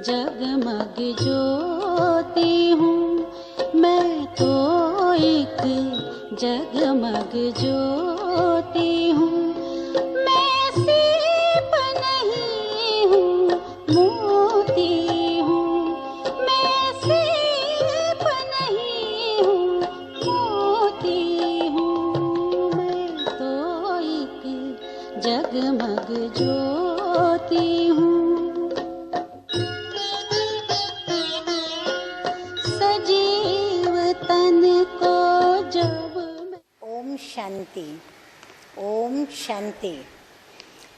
जगमग ज्योति हूँ, मैं तो एक जगमग ज्योति हूँ। मैं सीप नहीं हूँ, मोती हूँ। मैं सीप नहीं हूँ, मोती हूँ। मैं तो एक जगमग ज्योति हूँ। सजीव तन को जब ओम शांति, ओम शांति।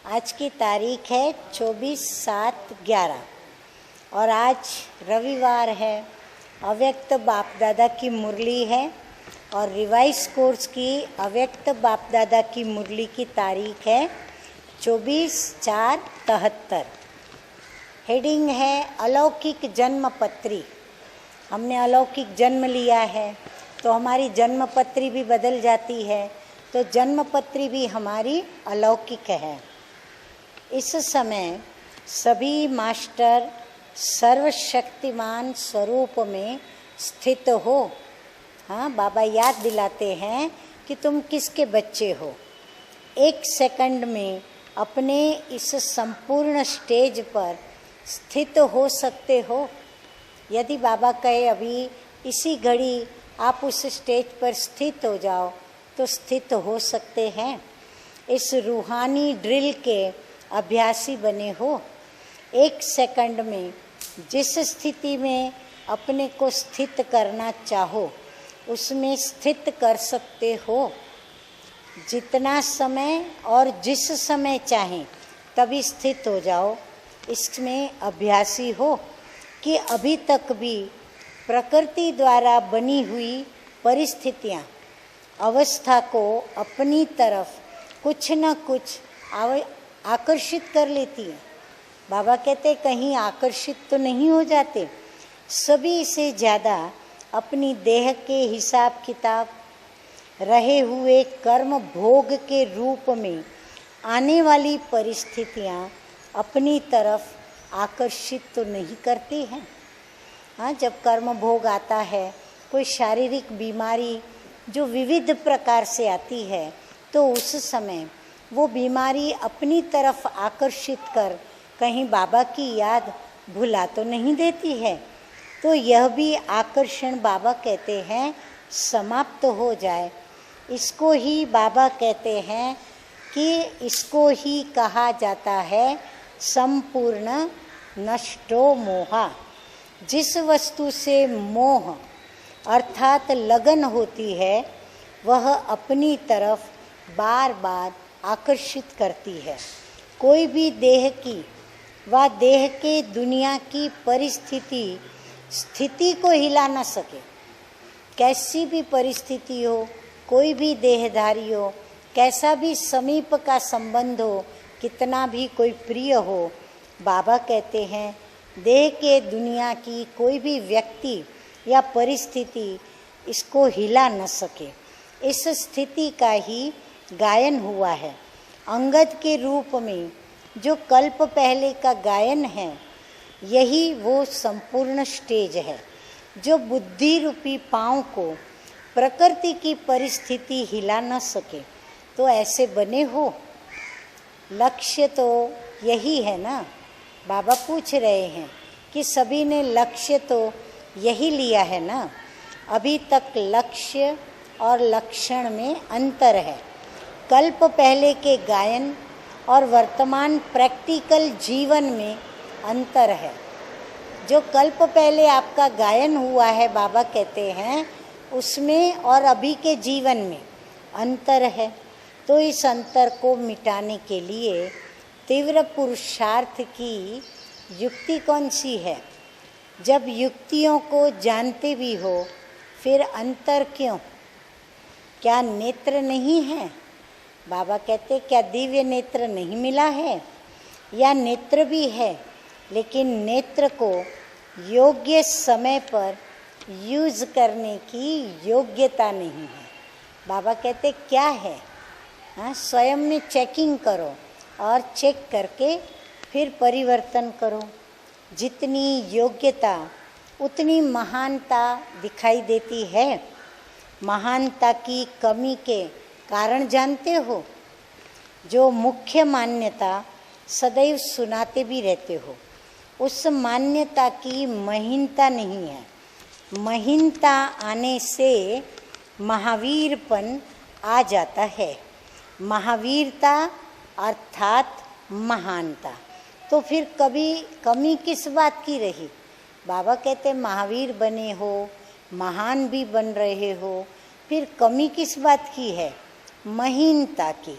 आज की तारीख है 24/7/11 और आज रविवार है। अव्यक्त बाप दादा की मुरली है और रिवाइज कोर्स की अव्यक्त बाप दादा की मुरली की तारीख है 24/4/73। हेडिंग है अलौकिक जन्म पत्री। हमने अलौकिक जन्म लिया है तो हमारी जन्म पत्री भी बदल जाती है, तो जन्म पत्री भी हमारी अलौकिक है। इस समय सभी मास्टर सर्वशक्तिमान स्वरूप में स्थित हो। हाँ, बाबा याद दिलाते हैं कि तुम किसके बच्चे हो। एक सेकंड में अपने इस संपूर्ण स्टेज पर स्थित हो सकते हो। यदि बाबा कहे अभी इसी घड़ी आप उस स्टेज पर स्थित हो जाओ तो स्थित हो सकते हैं। इस रूहानी ड्रिल के अभ्यासी बने हो। एक सेकंड में जिस स्थिति में अपने को स्थित करना चाहो उसमें स्थित कर सकते हो। जितना समय और जिस समय चाहें तभी स्थित हो जाओ। इसमें अभ्यासी हो कि अभी तक भी प्रकृति द्वारा बनी हुई परिस्थितियाँ अवस्था को अपनी तरफ कुछ न कुछ आकर्षित कर लेती हैं। बाबा कहते कहीं आकर्षित तो नहीं हो जाते। सभी से ज़्यादा अपनी देह के हिसाब किताब रहे हुए कर्म भोग के रूप में आने वाली परिस्थितियाँ अपनी तरफ आकर्षित तो नहीं करती हैं। हाँ, जब कर्म भोग आता है, कोई शारीरिक बीमारी जो विविध प्रकार से आती है, तो उस समय वो बीमारी अपनी तरफ आकर्षित कर कहीं बाबा की याद भुला तो नहीं देती है। तो यह भी आकर्षण बाबा कहते हैं समाप्त हो जाए। इसको ही बाबा कहते हैं कि इसको ही कहा जाता है संपूर्ण नष्टो मोहा। जिस वस्तु से मोह अर्थात लगन होती है वह अपनी तरफ बार बार आकर्षित करती है। कोई भी देह की व देह के दुनिया की परिस्थिति स्थिति को हिला न सके। कैसी भी परिस्थिति हो, कोई भी देहधारी हो, कैसा भी समीप का संबंध हो, कितना भी कोई प्रिय हो, बाबा कहते हैं देह के दुनिया की कोई भी व्यक्ति या परिस्थिति इसको हिला न सके। इस स्थिति का ही गायन हुआ है। अंगद के रूप में जो कल्प पहले का गायन है, यही वो संपूर्ण स्टेज है जो बुद्धि रूपी पाँव को प्रकृति की परिस्थिति हिला न सके। तो ऐसे बने हो। लक्ष्य तो यही है ना। बाबा पूछ रहे हैं कि सभी ने लक्ष्य तो यही लिया है ना। अभी तक लक्ष्य और लक्षण में अंतर है। कल्प पहले के गायन और वर्तमान प्रैक्टिकल जीवन में अंतर है। जो कल्प पहले आपका गायन हुआ है, बाबा कहते हैं उसमें और अभी के जीवन में अंतर है। तो इस अंतर को मिटाने के लिए तीव्र पुरुषार्थ की युक्ति कौन सी है? जब युक्तियों को जानते भी हो फिर अंतर क्यों? क्या नेत्र नहीं है? बाबा कहते क्या दिव्य नेत्र नहीं मिला है? या नेत्र भी है लेकिन नेत्र को योग्य समय पर यूज़ करने की योग्यता नहीं है। बाबा कहते क्या है? हाँ, स्वयं में चेकिंग करो और चेक करके फिर परिवर्तन करो। जितनी योग्यता उतनी महानता दिखाई देती है। महानता की कमी के कारण जानते हो? जो मुख्य मान्यता सदैव सुनाते भी रहते हो, उस मान्यता की महीनता नहीं है। महीनता आने से महावीरपन आ जाता है। महावीरता अर्थात महानता। तो फिर कभी कमी किस बात की रही? बाबा कहते महावीर बने हो, महान भी बन रहे हो, फिर कमी किस बात की है? महीनता की।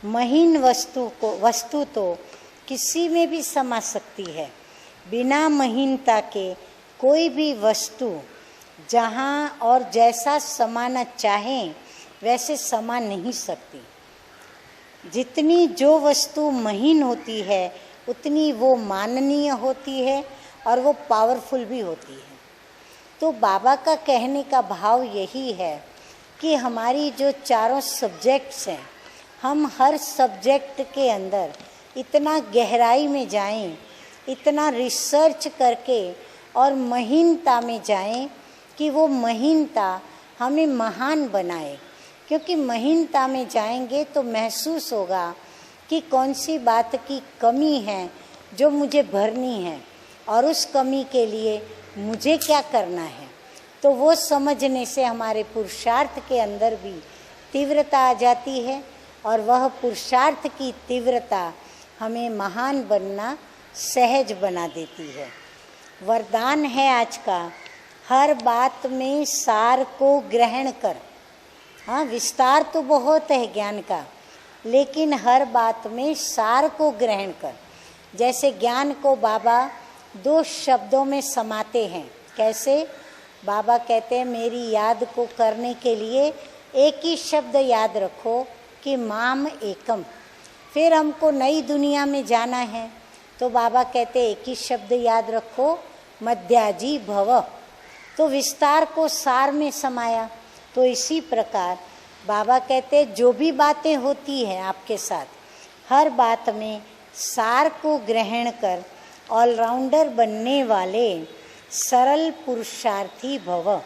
महीन वस्तु तो किसी में भी समा सकती है। बिना महीनता के कोई भी वस्तु जहाँ और जैसा समाना चाहें वैसे समा नहीं सकती। जितनी जो वस्तु महीन होती है उतनी वो माननीय होती है और वो पावरफुल भी होती है। तो बाबा का कहने का भाव यही है कि हमारी जो चारों सब्जेक्ट्स हैं, हम हर सब्जेक्ट के अंदर इतना गहराई में जाएं, इतना रिसर्च करके और महीनता में जाएं कि वो महीनता हमें महान बनाए। क्योंकि महीनता में जाएंगे तो महसूस होगा कि कौन सी बात की कमी है जो मुझे भरनी है और उस कमी के लिए मुझे क्या करना है। तो वो समझने से हमारे पुरुषार्थ के अंदर भी तीव्रता आ जाती है और वह पुरुषार्थ की तीव्रता हमें महान बनना सहज बना देती है। वरदान है आज का, हर बात में सार को ग्रहण कर। हाँ, विस्तार तो बहुत है ज्ञान का, लेकिन हर बात में सार को ग्रहण कर। जैसे ज्ञान को बाबा 2 शब्दों में समाते हैं। कैसे? बाबा कहते हैं मेरी याद को करने के लिए एक ही शब्द याद रखो कि माम एकम। फिर हमको नई दुनिया में जाना है तो बाबा कहते एक ही शब्द याद रखो, मध्याजी भव। तो विस्तार को सार में समाया। तो इसी प्रकार बाबा कहते जो भी बातें होती हैं आपके साथ, हर बात में सार को ग्रहण कर ऑलराउंडर बनने वाले सरल पुरुषार्थी भव।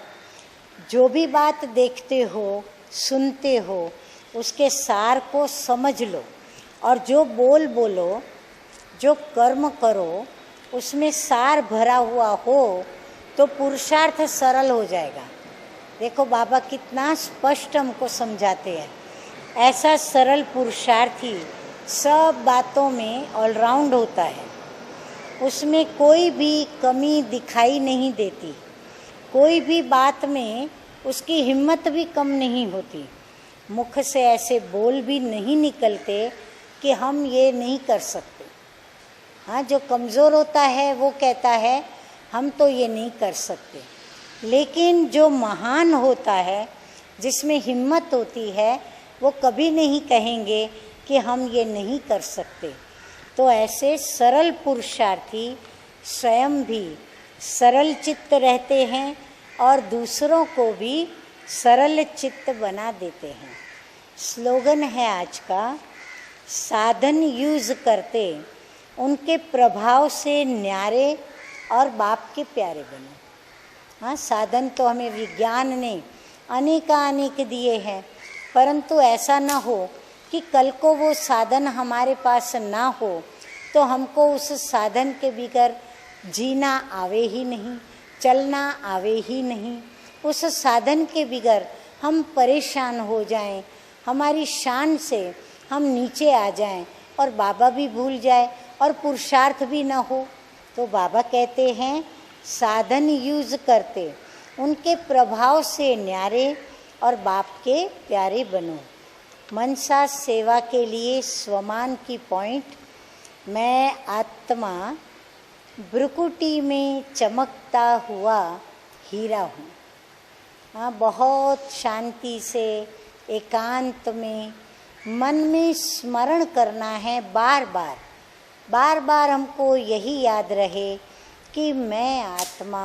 जो भी बात देखते हो, सुनते हो, उसके सार को समझ लो और जो बोलो, जो कर्म करो, उसमें सार भरा हुआ हो तो पुरुषार्थ सरल हो जाएगा। देखो बाबा कितना स्पष्ट हमको समझाते हैं। ऐसा सरल पुरुषार्थी सब बातों में ऑलराउंड होता है, उसमें कोई भी कमी दिखाई नहीं देती, कोई भी बात में उसकी हिम्मत भी कम नहीं होती, मुख से ऐसे बोल भी नहीं निकलते कि हम ये नहीं कर सकते। हाँ, जो कमज़ोर होता है वो कहता है हम तो ये नहीं कर सकते, लेकिन जो महान होता है, जिसमें हिम्मत होती है, वो कभी नहीं कहेंगे कि हम ये नहीं कर सकते। तो ऐसे सरल पुरुषार्थी स्वयं भी सरल चित्त रहते हैं और दूसरों को भी सरल चित्त बना देते हैं। स्लोगन है आज का, साधन यूज़ करते उनके प्रभाव से न्यारे और बाप के प्यारे बनो। हाँ, साधन तो हमें विज्ञान ने अनेक दिए हैं, परंतु ऐसा ना हो कि कल को वो साधन हमारे पास ना हो तो हमको उस साधन के बगैर जीना आवे ही नहीं, चलना आवे ही नहीं। उस साधन के बगैर हम परेशान हो जाएं, हमारी शान से हम नीचे आ जाएं और बाबा भी भूल जाए और पुरुषार्थ भी ना हो। तो बाबा कहते हैं साधन यूज़ करते उनके प्रभाव से न्यारे और बाप के प्यारे बनो। मनसा सेवा के लिए स्वमान की पॉइंट, मैं आत्मा ब्रुकुटी में चमकता हुआ हीरा हूँ। हाँ, बहुत शांति से एकांत में मन में स्मरण करना है, बार बार हमको यही याद रहे कि मैं आत्मा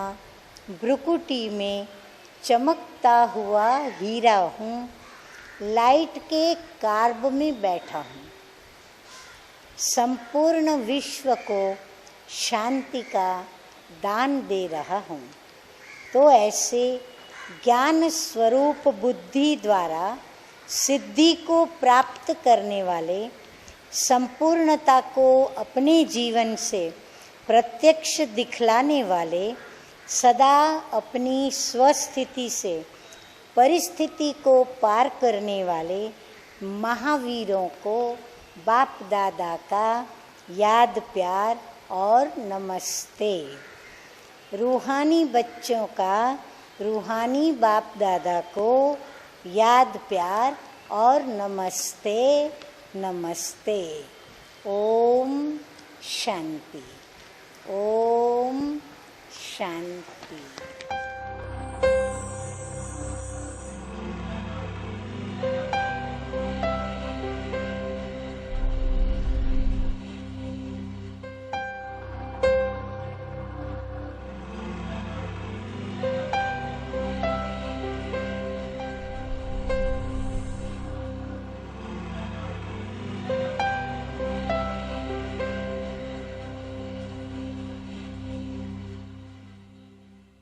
ब्रुकुटी में चमकता हुआ हीरा हूँ, लाइट के कार्ब में बैठा हूँ। संपूर्ण विश्व को शांति का दान दे रहा हूँ। तो ऐसे ज्ञान स्वरूप बुद्धि द्वारा सिद्धि को प्राप्त करने वाले, संपूर्णता को अपने जीवन से प्रत्यक्ष दिखलाने वाले, सदा अपनी स्वस्थिति से परिस्थिति को पार करने वाले महावीरों को बाप दादा का याद प्यार और नमस्ते। रूहानी बच्चों का रूहानी बाप दादा को याद प्यार और नमस्ते नमस्ते। ओम शांति, ओम शांति।